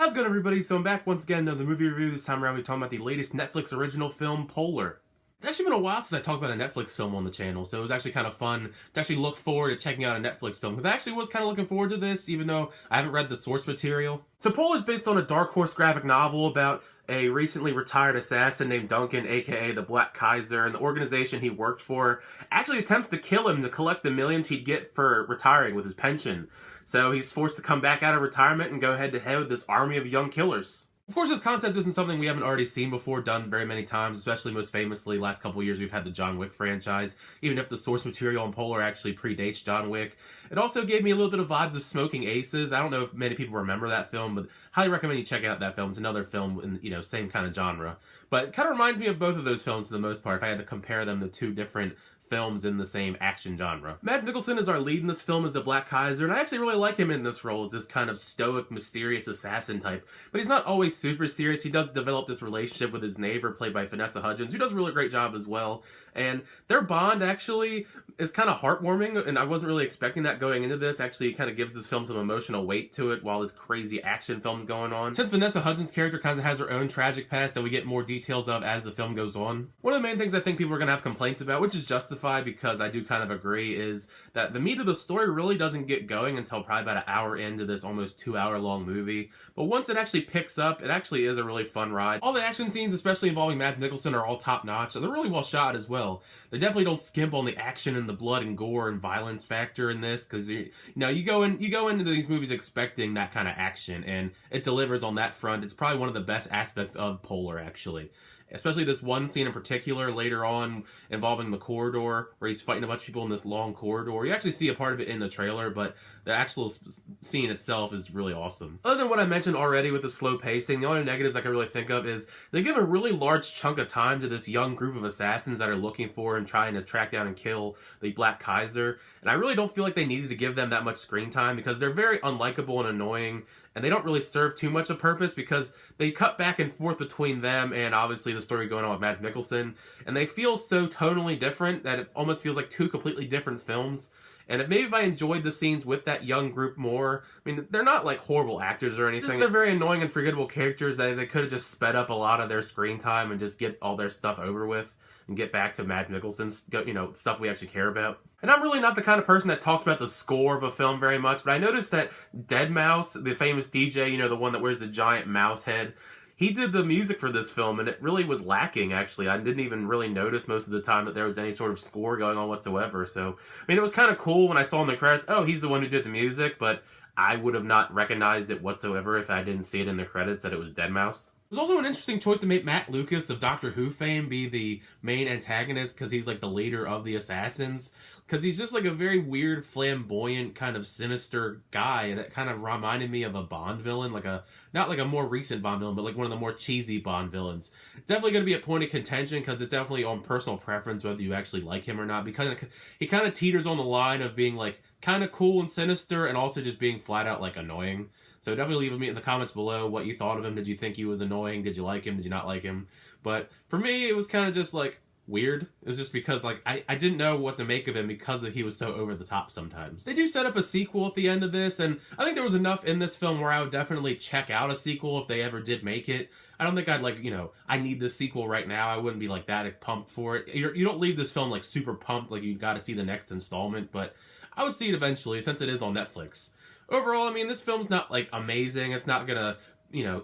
How's it going, everybody? So I'm back once again, another movie review. This time around we're talking about the latest Netflix original film, Polar. It's actually been a while since I talked about a Netflix film on the channel, so it was actually kind of fun to actually look forward to checking out a Netflix film, because I actually was kind of looking forward to this, even though I haven't read the source material. So Polar is based on a Dark Horse graphic novel about a recently retired assassin named Duncan, aka the Black Kaiser, and the organization he worked for actually attempts to kill him to collect the millions he'd get for retiring with his pension. So he's forced to come back out of retirement and go head to head with this army of young killers. Of course, this concept isn't something we haven't already seen before, done very many times, especially most famously, last couple of years we've had the John Wick franchise, even if the source material on Polar actually predates John Wick. It also gave me a little bit of vibes of Smoking Aces. I don't know if many people remember that film, but highly recommend you check out that film. It's another film in, same kind of genre. But it kind of reminds me of both of those films for the most part, if I had to compare them to two different films in the same action genre. Madds Mikkelsen is our lead in this film as the Black Kaiser, and I actually really like him in this role as this kind of stoic, mysterious assassin type. But he's not always super serious. He does develop this relationship with his neighbor, played by Vanessa Hudgens, who does a really great job as well. And their bond actually is kind of heartwarming, and I wasn't really expecting that going into this. Actually, it kind of gives this film some emotional weight to it while this crazy action film's going on. Since Vanessa Hudgens' character kind of has her own tragic past that we get more details of as the film goes on. One of the main things I think people are going to have complaints about, which is justified because I do kind of agree, is that the meat of the story really doesn't get going until probably about an hour into this almost 2-hour long movie. But once it actually picks up, it actually is a really fun ride. All the action scenes, especially involving Madds Mikkelsen, are all top notch, and they're really well shot as well. They definitely don't skimp on the action and the blood and gore and violence factor in this, because you go into these movies expecting that kind of action, and it delivers on that front. It's probably one of the best aspects of Polar, actually. Especially this one scene in particular later on involving the corridor where he's fighting a bunch of people in this long corridor. You actually see a part of it in the trailer, but the actual scene itself is really awesome. Other than what I mentioned already with the slow pacing, the only negatives I can really think of is they give a really large chunk of time to this young group of assassins that are looking for and trying to track down and kill the Black Kaiser. And I really don't feel like they needed to give them that much screen time because they're very unlikable and annoying, and they don't really serve too much of purpose because they cut back and forth between them and obviously the story going on with Madds Mikkelsen, and they feel so tonally different that it almost feels like two completely different films. And maybe if I enjoyed the scenes with that young group more, I mean, they're not like horrible actors or anything. They're very annoying and forgettable characters that they could have just sped up a lot of their screen time and just get all their stuff over with and get back to Madds Mikkelsen's, stuff we actually care about. And I'm really not the kind of person that talks about the score of a film very much, but I noticed that deadmau5, the famous DJ, the one that wears the giant mouse head, he did the music for this film, and it really was lacking, actually. I didn't even really notice most of the time that there was any sort of score going on whatsoever. So, I mean, it was kind of cool when I saw in the credits, oh, he's the one who did the music, but I would have not recognized it whatsoever if I didn't see it in the credits that it was deadmau5. It was also an interesting choice to make Matt Lucas of Doctor Who fame be the main antagonist, because he's like the leader of the assassins. Because he's just like a very weird, flamboyant, kind of sinister guy, and it kind of reminded me of a Bond villain, not like a more recent Bond villain, but like one of the more cheesy Bond villains. It's definitely going to be a point of contention, because it's definitely on personal preference whether you actually like him or not, because he kind of teeters on the line of being like kind of cool and sinister, and also just being flat out like annoying. So definitely leave me in the comments below what you thought of him. Did you think he was annoying? Did you like him? Did you not like him? But for me, it was kind of just like weird. It was just because like I didn't know what to make of him because he was so over the top sometimes. They do set up a sequel at the end of this, and I think there was enough in this film where I would definitely check out a sequel if they ever did make it. I don't think I'd like, I need this sequel right now. I wouldn't be like that pumped for it. You don't leave this film like super pumped, like you got to see the next installment, but I would see it eventually since it is on Netflix. Overall, I mean, this film's not, like, amazing. It's not gonna,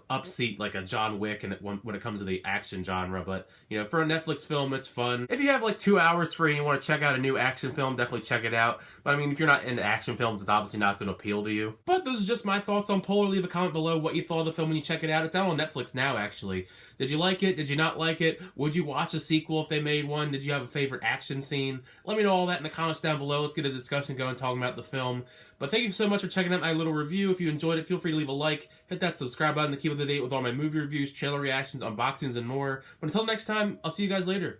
upseat, like, a John Wick when it comes to the action genre. But, for a Netflix film, it's fun. If you have, like, 2 hours free and you want to check out a new action film, definitely check it out. But, I mean, if you're not into action films, it's obviously not going to appeal to you. But those are just my thoughts on Polar. Leave a comment below what you thought of the film when you check it out. It's out on Netflix now, actually. Did you like it? Did you not like it? Would you watch a sequel if they made one? Did you have a favorite action scene? Let me know all that in the comments down below. Let's get a discussion going talking about the film. But thank you so much for checking out my little review. If you enjoyed it, feel free to leave a like. Hit that subscribe button to keep up to date with all my movie reviews, trailer reactions, unboxings, and more. But until next time, I'll see you guys later.